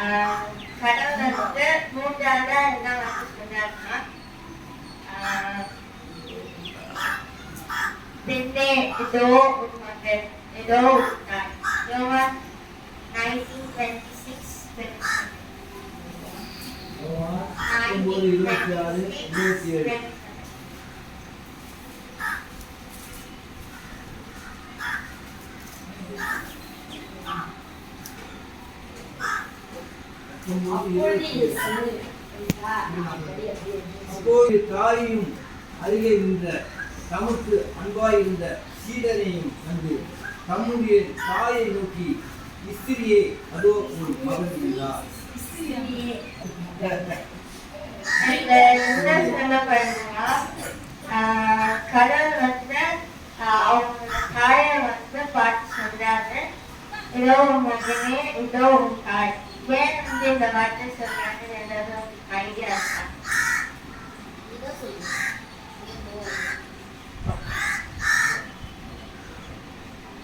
கடவுள் வந்து மூன்றாவதா என்ன வந்து சொன்னாருன்னா பெண்ணே இதோ உன் மகன் இதோ உண்டாய். யோவான் 19:26. அப்போது தாயும் அருகே நின்ற தமக்கு அன்பாயிருந்த சீடனையும் கண்டு தம்முடைய தாயை நோக்கி, இஸ்திரியே, அதோ ஒரு மகன் என்றார். கடவுள் வந்து அவங்களோட தாயை வந்து பார்த்து சொல்றாரு, இதோ உன் மகனே, இதோ உன் தாய். ஏன் வந்து இந்த வார்த்தை சொல்றாங்கன்னு ஏதாவது ஐடியா இருக்கா?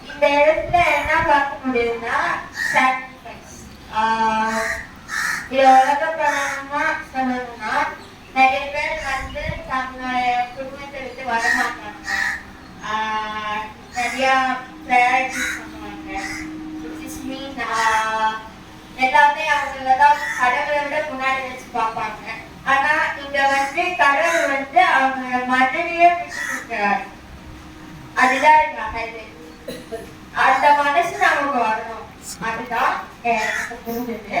இந்த இடத்துல என்ன பார்க்க முடியுதுன்னா சாக்ரிஃபைஸ். இது உலக பிரகாரமா சொல்லணும்னா நிறைய பேர் வந்து தங்களுடைய குடும்பத்தை விட்டு வரமாட்டாங்க, நிறைய ப்ரையாரிட்டிஸ் பண்ணுவாங்க. எல்லாமே அவங்களதான் கடவுளை விட முன்னாடி வச்சு பார்ப்பாங்க. ஆனா இங்க வந்து கடவுள் வந்து அவங்க மதுரையே பிடிச்சிருக்கிறார். அதுதான் எங்க ஹைலைட். அந்த மனசு நமக்கு வரணும். அதுதான் எனக்கு புரிஞ்சது.